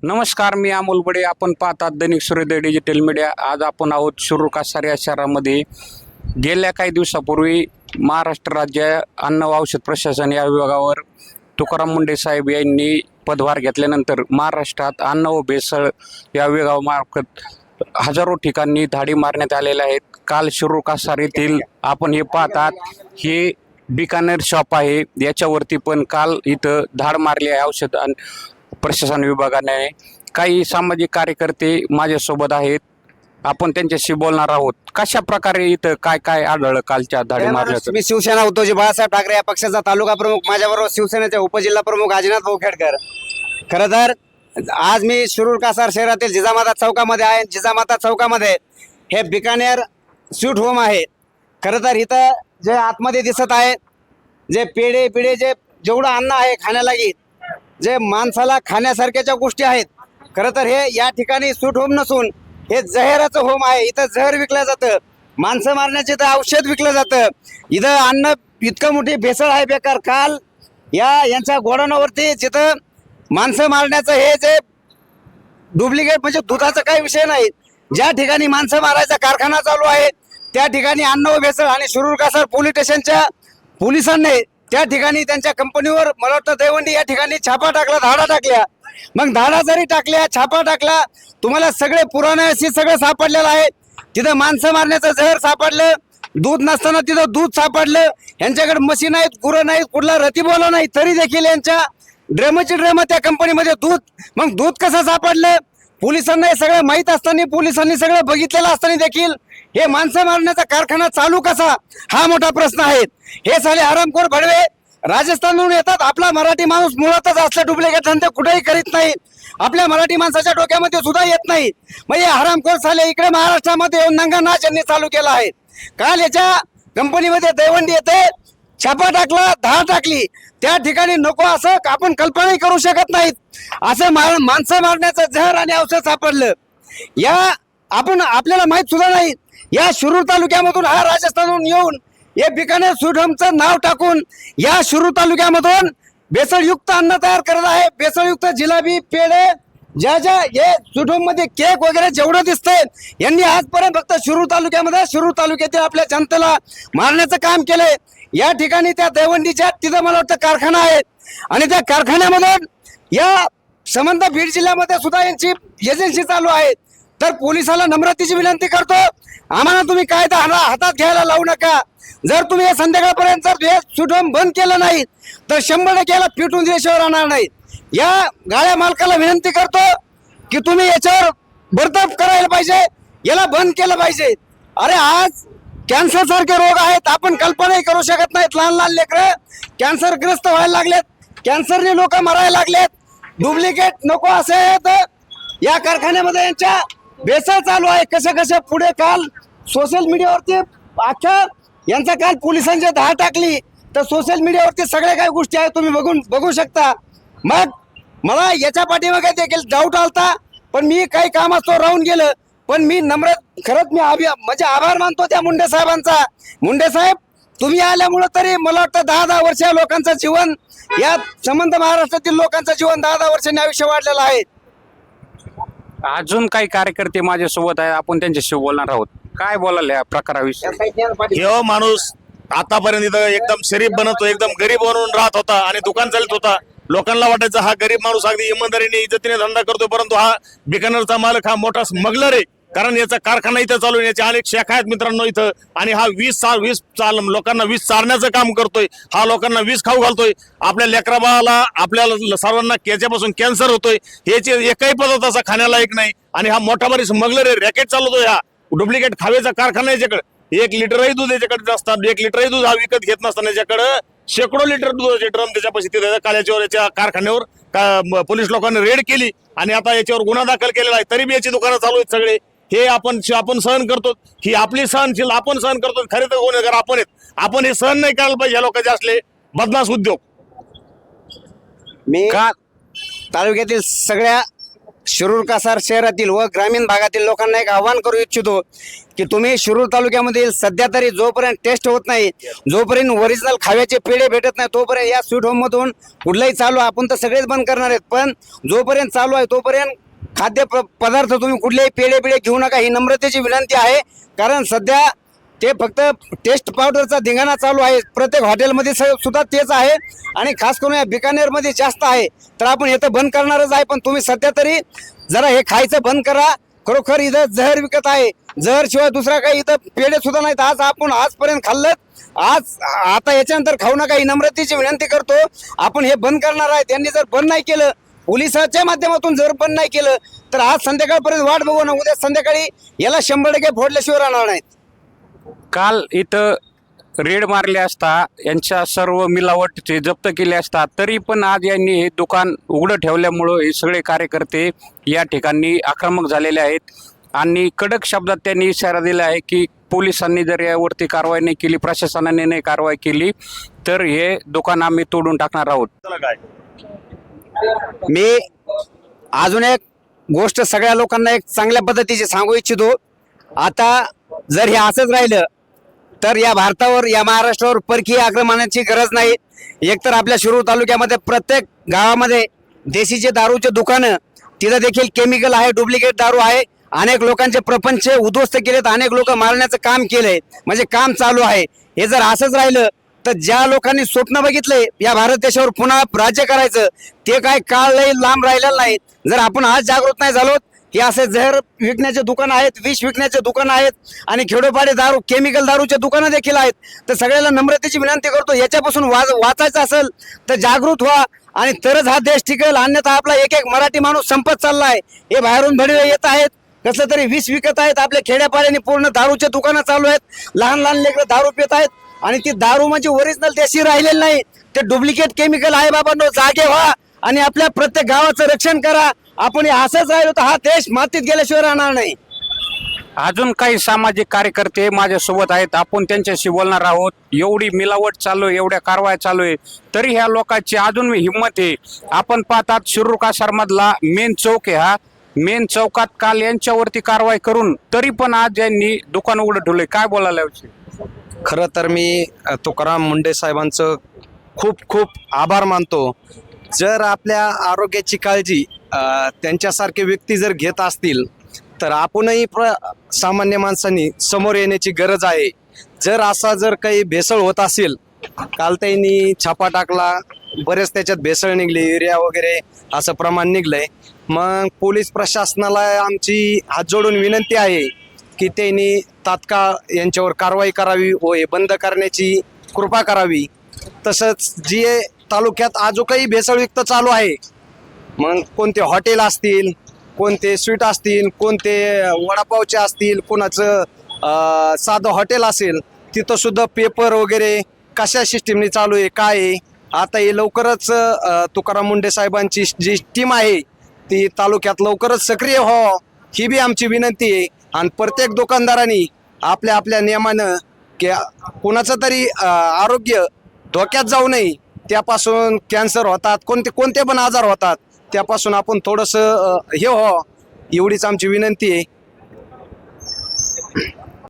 नमस्कार, मी अमोल बडे. आपण पाहतात दैनिक सूर्योदय डिजिटल मीडिया. आज आपण आहोत शिरूर कासार या शहरामध्ये. गेल्या काही दिवसापूर्वी महाराष्ट्र राज्य अन्न व औषध प्रशासन या विभागावर तुकाराम मुंढे साहेब यांनी पदभार घेतल्यानंतर महाराष्ट्रात अन्न व भेसळ या विभागामार्फत हजारो ठिकाणी धाडी मारण्यात आलेल्या आहेत. काल शिरूर कासार येथील आपण हे पाहतात, हे बिकानेर शॉप आहे. याच्यावरती पण काल इथं धाड मारली आहे औषध प्रशासन विभागाने. काही सामाजिक कार्यकर्ते माझ्यासोबत आहेत, आपण त्यांच्याशी बोलणार आहोत. कशा प्रकारे इथं काय काय आढळलं कालच्या धाडी मारल्याचं? मी शिवसेना उद्धवजी बाळासाहेब ठाकरे या पक्षाचा तालुका प्रमुख, माझ्याबरोबर शिवसेनेचे उपजिल्हा प्रमुख अजिनाथ भाऊ खेडकर. खरं तर आज मी शिरूर कासार शहरातील जिजामाता चौकामध्ये आहे. जिजामाता चौकामध्ये हे बिकानेर स्वीट होम आहे. खरं तर इथं जे आतमध्ये दिसत आहे, जे पेढे जे जेवढं अन्न आहे खाण्यालागी, जे माणसाला खाण्यासारख्याच्या गोष्टी आहेत, खरं तर हे या ठिकाणी स्वीट होम नसून हे जहराचं होम आहे. इथं जहर विकलं जातं, माणसं मारण्याचे इथं औषध विकलं जातं. इथं अन्न इतकं मोठी भेसळ आहे बेकार. काल यांच्या गोडाऊनवरती जिथं माणसं मारण्याचं हे जे डुप्लिकेट म्हणजे दुधाचा काही विषय नाही, ज्या ठिकाणी माणसं मारायचा कारखाना चालू आहे त्या ठिकाणी अन्न व भेसळ आणि शिरूर कासार पोलीस स्टेशनच्या पोलिसांनी त्या ठिकाणी त्यांच्या कंपनीवर मला वाटतं दहिवंडी या ठिकाणी छापा टाकला, धाडा टाकल्या. मग धाडा जरी टाकल्या, छापा टाकला, तुम्हाला सगळे पुराणे अशी सगळं सापडलेलं आहे. तिथं माणसं मारण्याचं जहर सापडलं, दूध नसताना तिथं दूध सापडलं. यांच्याकडे मशीन आहेत, गुरं नाहीत, कुठला रतीबोला नाही, तरी देखील यांच्या ड्रमची ड्रम त्या कंपनीमध्ये दूध. मग दूध कसं सापडलं? पोलिसांना हे सगळं माहीत असताना, पोलिसांनी सगळं बघितलेलं असताना देखील हे माणसं मारण्याचा कारखाना चालू कसा, हा मोठा प्रश्न आहे. हे साले हरामखोर भडवे राजस्थानहून येतात. आपला मराठी माणूस मुळातच असले डुप्लिकेट धंदे कुठेही करीत नाही, आपल्या मराठी माणसाच्या डोक्यामध्ये सुद्धा येत नाही. मग हे हरामखोर साले इकडे महाराष्ट्रामध्ये येऊन नंगा नाच यांनी चालू केला आहे. काल याच्या कंपनीमध्ये दहिवंडी येते, छापा टाकला, धाड टाकली. त्या ठिकाणी नको असं आपण कल्पनाही करू शकत नाहीत. असं माणसं मारण्याचं जहर आणि औषध सापडलं. या आपल्याला माहित सुद्धा नाही. या शिरूर तालुक्यामधून हा राजस्थानहून येऊन हे बिकानेर स्वीट होमचं नाव टाकून या शिरूर तालुक्यामधून भेसळयुक्त अन्न तयार करत आहे. भेसळयुक्त जिलेबी, पेढे, ज्या हे स्वीट होम मध्ये केक वगैरे जेवढं दिसतंय, यांनी आजपर्यंत फक्त शिरूर तालुक्यामध्ये शिरूर तालुक्यातील आपल्या जनतेला मारण्याचं काम केलंय. या ठिकाणी त्या दहिवंडीच्या तिथं मला वाटतं कारखाना आहे आणि त्या कारखान्यामधून या संबंध बीड जिल्ह्यामध्ये सुद्धा यांची एजन्सी चालू आहे. तर पोलिसाला नम्रतेची विनंती करतो, आम्हाला तुम्ही कायदा हातात घ्यायला लावू नका. जर तुम्ही हे संध्याकाळपर्यंत जर हे स्वीट होम बंद केलं नाही तर 100% याला पिटून दिल्याशिवाय राहणार नाही. या गाळ्या मालकाला विनंती करतो की तुम्ही याच्यावर बरतफ करायला पाहिजे, याला बंद केलं पाहिजे. अरे आज कॅन्सर सारखे रोग आहेत, आपण कल्पनाही करू शकत नाहीत. लहान लहान लेकरं कॅन्सरग्रस्त व्हायला लागलेत, कॅन्सरने लोक मरायला लागलेत. डुप्लिकेट नको असे तर या कारखान्यामध्ये यांच्या भेसळ चालू आहे. कसे पुढे काल सोशल मीडियावरती अख्ख्या यांचा काल पोलिसांची धाड टाकली, तर सोशल मीडियावरती सगळ्या काही गोष्टी आहेत, तुम्ही बघू शकता. मग मला याच्या पाठीमागे देखील डाऊट आलता, पण मी काही काम असतो राहून गेलं. पण मी खरंच मी म्हणजे आभार मानतो त्या मुंडे साहेबांचा. मुंडे साहेब, तुम्ही आल्यामुळं तरी मला वाटतं 10 वर्ष लोकांचं जीवन, या संबंध महाराष्ट्रातील लोकांचं जीवन 10 वर्षांनी आयुष्य वाढलेलं आहे. अजून काही कार्यकर्ते माझ्यासोबत आहे, आपण त्यांच्याशी बोलणार आहोत. काय बोलाल या प्रकाराविषयी? हे माणूस आतापर्यंत इथं एकदम शरीफ बनतो, एकदम गरीब बनवून राहत होता आणि दुकान चालत होता. लोकांना वाटायचं हा गरीब माणूस अगदी इमानदारीने इज्जतीने धंदा करतो, परंतु हा बिकानेरचा मालक हा मोठा स्मगलर आहे. कारण याचा कारखाना इथं चालू आहे, याच्या अनेक शाखा आहेत मित्रांनो इथं. आणि हा 20 लोकांना 20 चारण्याचं काम करतोय. हा लोकांना 20 खाऊ घालतोय. आपल्या लेकराबाला, आपल्याला सर्वांना याच्यापासून कॅन्सर होतोय. याचे एकही पदार्थ असा खाण्यालायक नाही. आणि हा मोठा भारी स्मगलर आहे, रॅकेट चालवतोय. हा डुप्लिकेट खावेचा कारखाना याच्याकडे. 1 लिटरही दूध याच्याकडे असतात, 1 लिटरही दूध हा विकत घेत नसताना याच्याकडे शेकडो लिटर दुधाचे ड्रम त्याच्यापाशी तिथे काल्याच्यावर याच्या कारखान्यावर पोलीस लोकांनी रेड केली आणि आता याच्यावर गुन्हा दाखल केलेला आहे. तरी बी याची दुकानं चालू आहेत सगळे. हे आपण सहन करतो, ही आपली सहनशील आपण सहन करतो. खरे तर गुन्हेगार आपण आहेत. आपण हे सहन नाही करायला पाहिजे या लोकांचे असले बदमाश उद्योग. मी तालुक्यातील सगळ्या शिरूर कासार शहरातील व ग्रामीण भागातील लोकांना एक आवाहन करू इच्छितो की तुम्ही शिरूर तालुक्यामधील सध्या तरी जोपर्यंत टेस्ट होत नाही, जोपर्यंत ओरिजिनल खाव्याचे पेढे भेटत नाही, तोपर्यंत या स्वीट होममधून कुठलाही चालू आपण तर सगळेच बंद करणार आहेत, पण जोपर्यंत चालू आहे तोपर्यंत खाद्य पदार्थ तुम्ही कुठलेही पेढे घेऊ नका, ही नम्रतेची विनंती आहे. कारण सध्या ते फक्त टेस्ट पावडरचा धिंगाणा चालू आहे, प्रत्येक हॉटेलमध्ये सुद्धा तेच आहे आणि खास करून या बिकानेरमध्ये जास्त आहे. तर आपण हे तर बंद करणारच आहे, पण तुम्ही सध्या तरी जरा हे खायचं बंद करा. खरोखर इथं जहर विकत आहे, जहर शिवाय दुसरा काही इथं पेढे सुद्धा नाहीत. आज आपण आजपर्यंत खाल्लं, आज आता याच्यानंतर खाऊ नका, ही नम्रतेची विनंती करतो. आपण हे बंद करणार आहे. त्यांनी जर बंद नाही केलं, पोलिसाच्या माध्यमातून जर बंद नाही केलं, तर आज संध्याकाळपर्यंत वाट बघू ना, उद्या संध्याकाळी याला 100% फोडल्याशिवाय राहणार नाहीत. काल इथं रेड मारले असता यांच्या सर्व मिलावटचे जप्त केले असता, तरी पण आज यांनी हे दुकान उघडं ठेवल्यामुळं हे सगळे कार्यकर्ते या ठिकाणी आक्रमक झालेले आहेत आणि कडक शब्दात त्यांनी इशारा दिला आहे की पोलिसांनी जर यावरती कारवाई नाही केली, प्रशासनाने नाही कारवाई केली, तर हे दुकान आम्ही तोडून टाकणार आहोत. मी अजून एक गोष्ट सगळ्या लोकांना एक चांगल्या पद्धतीची सांगू इच्छितो. आता जर हे असंच राहिलं तर या भारतावर, या महाराष्ट्रावर परकीय आक्रमणाची गरज नाही. एकतर आपल्या शिरूर तालुक्यामध्ये प्रत्येक गावामध्ये देशीचे दारूचे दुकानं, तिथं देखील केमिकल आहे, डुप्लिकेट दारू आहे. अनेक लोकांचे प्रपंच उद्ध्वस्त केलेत, अनेक लोक मारण्याचं काम केलंय, म्हणजे काम चालू आहे. हे जर असंच राहिलं तर ज्या लोकांनी स्वप्न बघितलंय या भारत देशावर पुन्हा राज्य करायचं, ते काय काळ लई लांब राहिलेलं नाही. जर आपण आज जागृत नाही झालो, हे असे जहर विकण्याचे दुकान आहेत, विष विकण्याचे दुकान आहेत आणि खेडोपाडी दारू, केमिकल दारूचे दुकानं देखील आहेत. तर सगळ्याला नम्रतेची विनंती करतो, याच्यापासून वाचायचं असेल तर जागृत व्हा आणि तरच हा देश टिकेल. अन्यथा आपला एक एक मराठी माणूस संपत चाललाय. हे बाहेरून भडवे येत आहेत, कसलं तरी विष विकत आहेत. आपल्या खेड्यापाड्याने पूर्ण दारूचे दुकानं चालू आहेत, लहान लहान लेकरं दारू पित आहेत आणि ती दारू म्हणजे ओरिजिनल देशी राहिलेली नाही, ते डुप्लिकेट केमिकल आहे. बाबांनो, जागे व्हा आणि आपल्या प्रत्येक गावाचं रक्षण करा. आपण हे असंच राहिलो तर हा देश मातीत गेल्याशिवाय राहणार नाही. अजून काही सामाजिक कार्यकर्ते माझ्यासोबत आहेत, आपण त्यांच्याशी बोलणार आहोत. एवढी मिलावट चालू आहे, एवढ्या कारवाया चालू आहे, तरी ह्या लोकांची अजून हिंमत आहे. आपण पाहतात शिरूर कासार मधला मेन चौक आहे, हा मेन चौकात काल यांच्यावरती कारवाई करून तरी पण आज यांनी दुकान उघडं ठेवलंय. काय बोलायला याविषयी? खरं तर मी तुकाराम मुंडे साहेबांचं खूप खूप आभार मानतो. जर आपल्या आरोग्याची काळजी त्यांच्यासारखे व्यक्ती जर घेत असतील तर आपणही सामान्य माणसांनी समोर येण्याची गरज आहे. जर काही भेसळ होत असेल, काल त्यांनी छापा टाकला, बरेच त्याच्यात भेसळ निघली, युरिया वगैरे असं प्रमाण निघलंय. मग पोलीस प्रशासनाला आमची हात जोडून विनंती आहे की त्यांनी तात्काळ यांच्यावर कारवाई करावी व हे बंद करण्याची कृपा करावी. तसंच जे तालुक्यात आजो काही भेसळयुक्त चालू आहे, मग कोणते हॉटेल असतील, कोणते स्वीट असतील, कोणते वडापावचे असतील, कोणाचं साधं हॉटेल असेल, तिथं सुद्धा पेपर वगैरे कशा सिस्टीमने चालू आहे, काय आहे. आता हे लवकरच तुकाराम मुंडे साहेबांची जी टीम आहे ती तालुक्यात लवकरच सक्रिय व्हावं, ही बी आमची विनंती आहे. आणि प्रत्येक दुकानदारांनी आपल्या आपल्या नियमानं की कोणाचं तरी आरोग्य धोक्यात जाऊ नये, त्यापासून कॅन्सर होतात, कोणते पण आजार होतात, त्यापासून आपण थोडंसं हे व्हावं, एवढीच आमची विनंती आहे.